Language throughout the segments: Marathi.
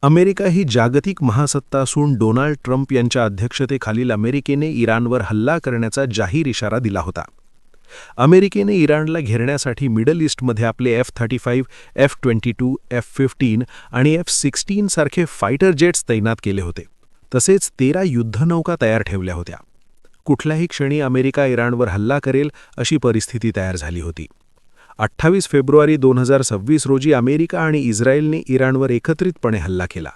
अमेरिका ही जागतिक महासत्ता असून डोनाल्ड ट्रम्प यांच्या अध्यक्षतेखालील अमेरिकेने इराणवर हल्ला करण्याचा जाहीर इशारा दिला होता. अमेरिकेने इराणला घेरण्यासाठी मिडल ईस्टमध्ये आपले F-35, F-22, F-15 आणि F-16 सारखे फायटर जेट्स तैनात केले होते. तसेच 13 युद्धनौका तयार ठेवल्या होत्या. कुठल्याही क्षणी अमेरिका इराणवर हल्ला करेल अशी परिस्थिती तयार झाली होती. 28 फेब्रुवारी 2026 रोजी अमेरिका आणि इस्रायलने इराणवर एकत्रितपणे हल्ला केला.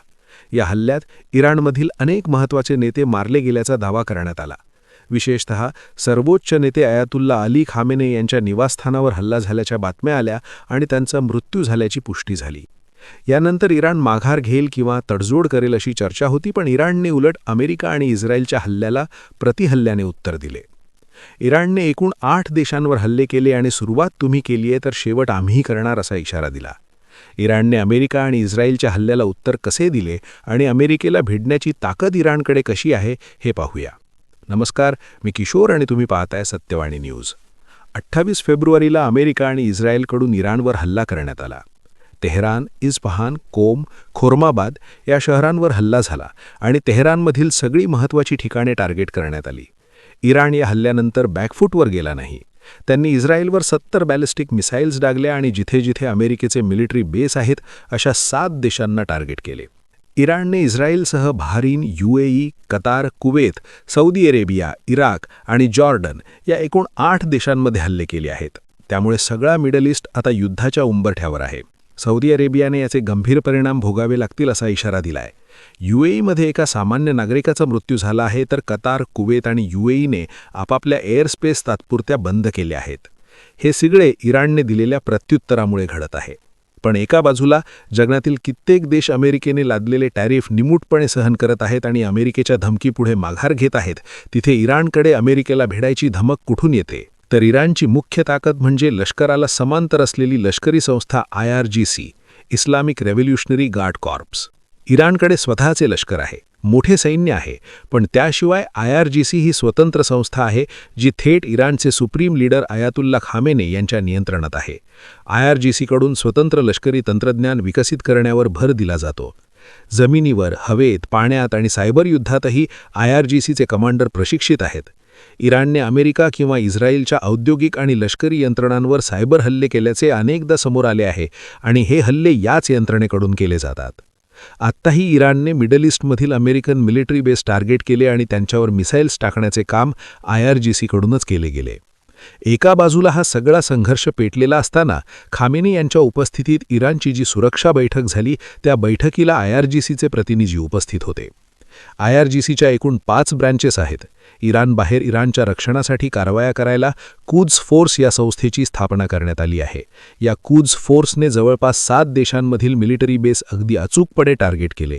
या हल्ल्यात इराणमधील अनेक महत्त्वाचे नेते मारले गेल्याचा दावा करण्यात आला. विशेषतः सर्वोच्च नेते अयातुल्ला अली खामेने यांच्या निवासस्थानावर हल्ला झाल्याच्या बातम्या आल्या आणि त्यांचा मृत्यू झाल्याची पुष्टी झाली. यानंतर इराण माघार घेईल किंवा तडजोड करेल अशी चर्चा होती, पण इराणने उलट अमेरिका आणि इस्रायलच्या हल्ल्याला प्रतिहल्ल्याने उत्तर दिले. इराणने एकूण 8 देशांवर हल्ले केले आणि सुरुवात तुम्ही केली आहे तर शेवट आम्ही करणार असा इशारा दिला. इराणने अमेरिका आणि इस्रायलच्या हल्ल्याला उत्तर कसे दिले आणि अमेरिकेला भिडण्याची ताकद इराणकडे कशी आहे हे पाहूया. नमस्कार, मी किशोर आणि तुम्ही पाहताय सत्यवाणी न्यूज. 28 फेब्रुवारीला अमेरिका आणि इस्रायलकडून इराणवर हल्ला करण्यात आला. तेहरान, इस्फहान, कोम, खोर्माबाद या शहरांवर हल्ला झाला आणि तेहरानमधील सगळी महत्त्वाची ठिकाणे टार्गेट करण्यात आली. इराण या हल्ल्यानंतर बॅकफूटवर गेला नाही. त्यांनी इस्रायलवर 70 बॅलिस्टिक मिसाईल्स डागल्या आणि जिथे जिथे अमेरिकेचे मिलिटरी बेस आहेत अशा 7 देशांना टार्गेट केले. इराणने इस्रायलसह Bahrain, UAE, Qatar, Kuwait, Saudi Arabia, Iraq आणि जॉर्डन या एकूण 8 देशांमध्ये हल्ले केले आहेत. त्यामुळे सगळा मिडल ईस्ट आता युद्धाच्या उंबरठ्यावर आहे. सौदी अरेबियाने याचे गंभीर परिणाम भोगावे लागतील असा इशारा दिलाय. UAEमध्ये एका सामान्य नागरिकाचा मृत्यू झाला आहे, तर कतार, कुवेत आणि UAEने आपापल्या एअरस्पेस तात्पुरत्या बंद केल्या आहेत. हे सगळे इराणने दिलेल्या प्रत्युत्तरामुळे घडत आहे. पण एका बाजूला जगातील कित्येक देश अमेरिकेने लादलेले टॅरिफ निमूटपणे सहन करत आहेत आणि अमेरिकेच्या धमकीपुढे माघार घेत आहेत. तिथे इराणकडे अमेरिकेला भिडायची धमक कुठून येते? तर इराणची मुख्य ताकद म्हणजे लष्कराला समांतर असलेली लष्करी संस्था IRGC, Islamic revolutionary guard corps. इराणकडे स्वतःचे लष्कर आहे, मोठे सैन्य आहे, पण त्याशिवाय IRGC ही स्वतंत्र संस्था आहे जी थेट इराणचे सुप्रीम लीडर अयातुल्ला खामेने यांच्या नियंत्रणात आहे. IRGCकडून स्वतंत्र लष्करी तंत्रज्ञान विकसित करण्यावर भर दिला जातो. जमिनीवर, हवेत, पाण्यात आणि सायबर युद्धातही IRGCचे कमांडर प्रशिक्षित आहेत. इराणने अमेरिका किंवा इस्रायलच्या औद्योगिक आणि लष्करी यंत्रणांवर सायबर हल्ले केल्याचे अनेकदा समोर आले आहे आणि हे हल्ले याच यंत्रणेकडून केले जातात. आत्ताही इराणने मिडल ईस्टमधील अमेरिकन मिलिटरी बेस टार्गेट केले आणि त्यांच्यावर मिसाईल्स टाकण्याचे काम IRGCकडूनच केले गेले. एका बाजूला हा सगळा संघर्ष पेटलेला असताना खामेनी यांच्या उपस्थितीत इराणची जी सुरक्षा बैठक झाली त्या बैठकीला IRGCचे प्रतिनिधी उपस्थित होते. IRGCच्या एकूण 5 ब्रँचेस आहेत. इराणबाहेर इराणच्या रक्षणासाठी कारवाया करायला कुद्स फोर्स या संस्थेची स्थापना करण्यात आली आहे. या कुद्स फोर्सने जवळपास 7 देशांमधील मिलिटरी बेस अगदी अचूकपणे टार्गेट केले.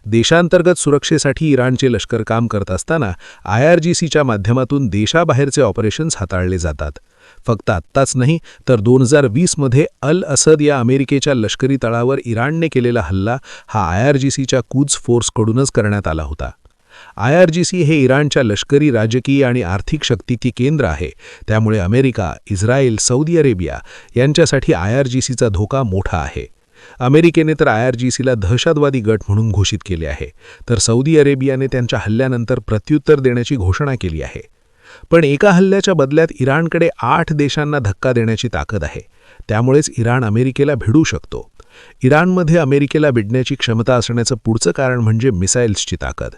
देशांतर्गत सुरक्षेसाठी इराणचे लष्कर काम करत असताना IRGCच्या माध्यमातून देशाबाहेरचे ऑपरेशन्स हाताळले जातात. फक्त आत्ताच नाही तर 2020मध्ये अल असद या अमेरिकेच्या लष्करी तळावर इराणने केलेला हल्ला हा IRGCच्या कुद्स फोर्सकडूनच करण्यात आला होता. IRGC हे इराणच्या लष्करी, राजकीय आणि आर्थिक शक्तीचे केंद्र आहे. त्यामुळे अमेरिका, इस्रायल, सौदी अरेबिया यांच्यासाठी IRGCचा धोका मोठा आहे. अमेरिकेने तर IRGCला दहशतवादी गट म्हणून घोषित केले आहे, तर सौदी अरेबियाने त्यांच्या हल्ल्यानंतर प्रत्युत्तर देण्याची घोषणा केली आहे. पण एका हल्ल्याच्या बदल्यात इराणकडे 8 देशांना धक्का देण्याची ताकद आहे. त्यामुळेच इराण अमेरिकेला भिडू शकतो. इराणमध्ये अमेरिकेला भिडण्याची क्षमता असण्याचं पुढचं कारण म्हणजे मिसाईल्सची ताकद.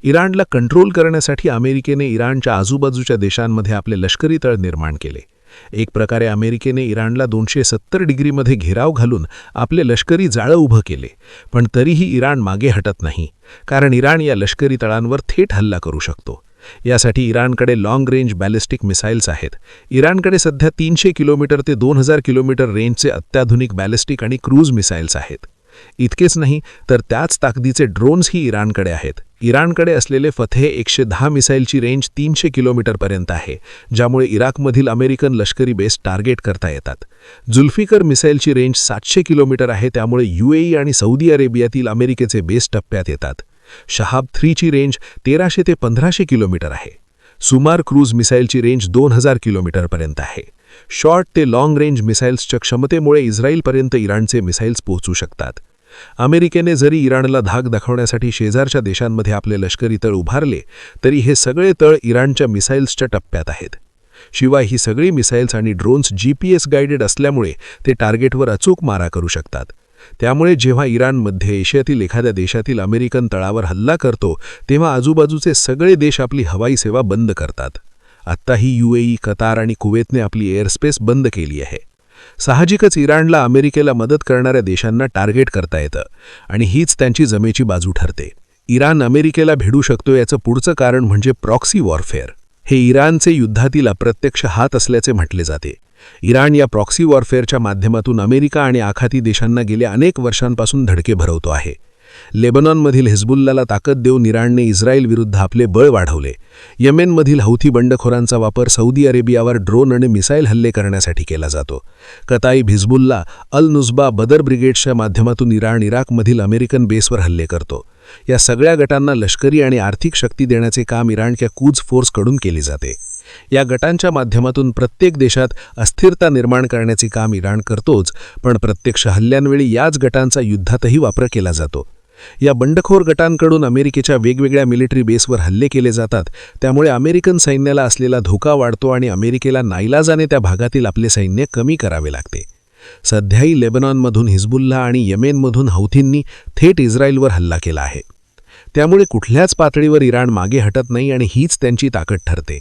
इराणला कंट्रोल करण्यासाठी अमेरिकेने इराणच्या आजूबाजूच्या देशांमध्ये आपले लष्करी तळ निर्माण केले. एक प्रकारे अमेरिकेने इराणला 270 डिग्रीमध्ये घेराव घालून आपले लष्करी जाळं उभं केले. पण तरीही इराण मागे हटत नाही, कारण इराण या लष्करी तळांवर थेट हल्ला करू शकतो. यासाठी इराणकडे लाँग रेंज बॅलिस्टिक मिसाईल्स आहेत. इराणकडे सध्या 300 किलोमीटर ते 2000 किलोमीटर रेंजचे अत्याधुनिक बॅलिस्टिक आणि क्रूज मिसाईल्स आहेत. इतकेच नाही तर त्याच ताकदीचे ड्रोन्सही इराणकडे आहेत. इराणकडे असलेले फतेह 110 मिसाईलची रेंज 300 किलोमीटरपर्यंत आहे, ज्यामुळे इराकमधील अमेरिकन लष्करी बेस टार्गेट करता येतात. जुल्फिकर मिसाईलची रेंज 700 किलोमीटर आहे, त्यामुळे UAE आणि सौदी अरेबियातील अमेरिकेचे बेस टप्प्यात येतात. शहाब 3ची रेंज 1300 ते 1500 किलोमीटर आहे. सुमार क्रूज मिसाईलची रेंज 2000 किलोमीटरपर्यंत आहे. शॉर्ट ते लाँग रेंज मिसाईल्सच्या क्षमतेमुळे इस्रायलपर्यंत इराणचे मिसाईल्स पोहोचू शकतात. अमेरिकेने जरी इराणला धाक दाखवण्यासाठी शेजारच्या देशांमध्ये आपले लष्करी तळ उभारले तरी हे सगळे तळ इराणच्या मिसाईल्सच्या टप्प्यात आहेत. शिवाय ही सगळी मिसाईल्स आणि ड्रोन्स GPS गाइडेड असल्यामुळे ते टार्गेटवर अचूक मारा करू शकतात. त्यामुळे जेव्हा इराण मध्य एशियातील एखाद्या देशातील अमेरिकन तळावर हल्ला करतो तेव्हा आजूबाजूचे सगळे देश आपली हवाई सेवा बंद करतात. आत्ताही UAE, कतार आणि कुवेतने आपली एअरस्पेस बंद केली आहे. साहजिकच इराणला अमेरिकेला मदत करणाऱ्या देशांना टार्गेट करता येतं आणि हीच त्यांची जमेची बाजू ठरते. इराण अमेरिकेला भिडू शकतो याचं पुढचं कारण म्हणजे प्रॉक्सी वॉरफेअर. हे इराणचे युद्धातील अप्रत्यक्ष हात असल्याचे म्हटले जाते. इराण या प्रॉक्सी वॉरफेअरच्या माध्यमातून अमेरिका आणि आखाती देशांना गेल्या अनेक वर्षांपासून धडके भरवतो आहे. लेबनॉनमधील हिझबुल्लाला ताकद देऊन इराणने इस्रायल विरुद्ध आपले बळ वाढवले. येमेनमधील हौथी बंडखोरांचा वापर सौदी अरेबियावर ड्रोन आणि मिसाईल हल्ले करण्यासाठी केला जातो. कताईब हिझबुल्ला, अल नुस्बा, बदर ब्रिगेड्सच्या माध्यमातून इराकमधील अमेरिकन बेसवर हल्ले करतो. या सगळ्या गटांना लष्करी आणि आर्थिक शक्ती देण्याचे काम इराणच्या क्यूज फोर्सकडून केले जाते. या गटांच्या माध्यमातून प्रत्येक देशात अस्थिरता निर्माण करण्याचे काम इराण करतोच, पण प्रत्यक्ष हल्ल्यांवेळी याच गटांचा युद्धातही वापर केला जातो. या बंडखोर गटांकडून अमेरिकेच्या वेगवेगळ्या मिलिटरी बेसवर हल्ले केले जातात. त्यामुळे अमेरिकन सैन्याला असलेला धोका वाढतो आणि अमेरिकेला नाईलाजाने त्या भागातील आपले सैन्य कमी करावे लागते. सध्याही लेबनॉनमधून हिझबुल्ला आणि येमेनमधून हौथींनी थेट इस्रायलवर हल्ला केला आहे. त्यामुळे कुठल्याच पातळीवर इराण मागे हटत नाही आणि हीच त्यांची ताकद ठरते.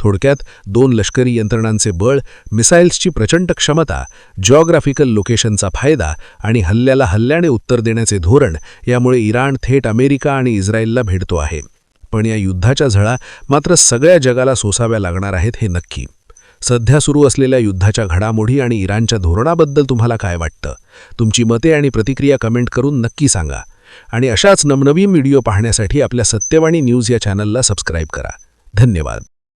थोडक्यात 2 लष्करी यंत्रणांचे बळ, मिसाईल्सची प्रचंड क्षमता, जिओग्राफिकल लोकेशनचा फायदा आणि हल्ल्याने उत्तर देण्याचे धोरण यामुळे इराण थेट अमेरिका आणि इस्रायलला भेटतो आहे. पण या युद्धाच्या झळा मात्र सगळ्या जगाला सोसाव्या लागणार आहेत हे नक्की. सध्या सुरू असलेल्या युद्धाच्या घडामोडी आणि इराणच्या धोरणाबद्दल तुम्हाला काय वाटतं? तुमची मते आणि प्रतिक्रिया कमेंट करून नक्की सांगा. आणि अशाच नवनवीन व्हिडिओ पाहण्यासाठी आपल्या सत्यवाणी न्यूज या चॅनलला सबस्क्राईब करा. धन्यवाद.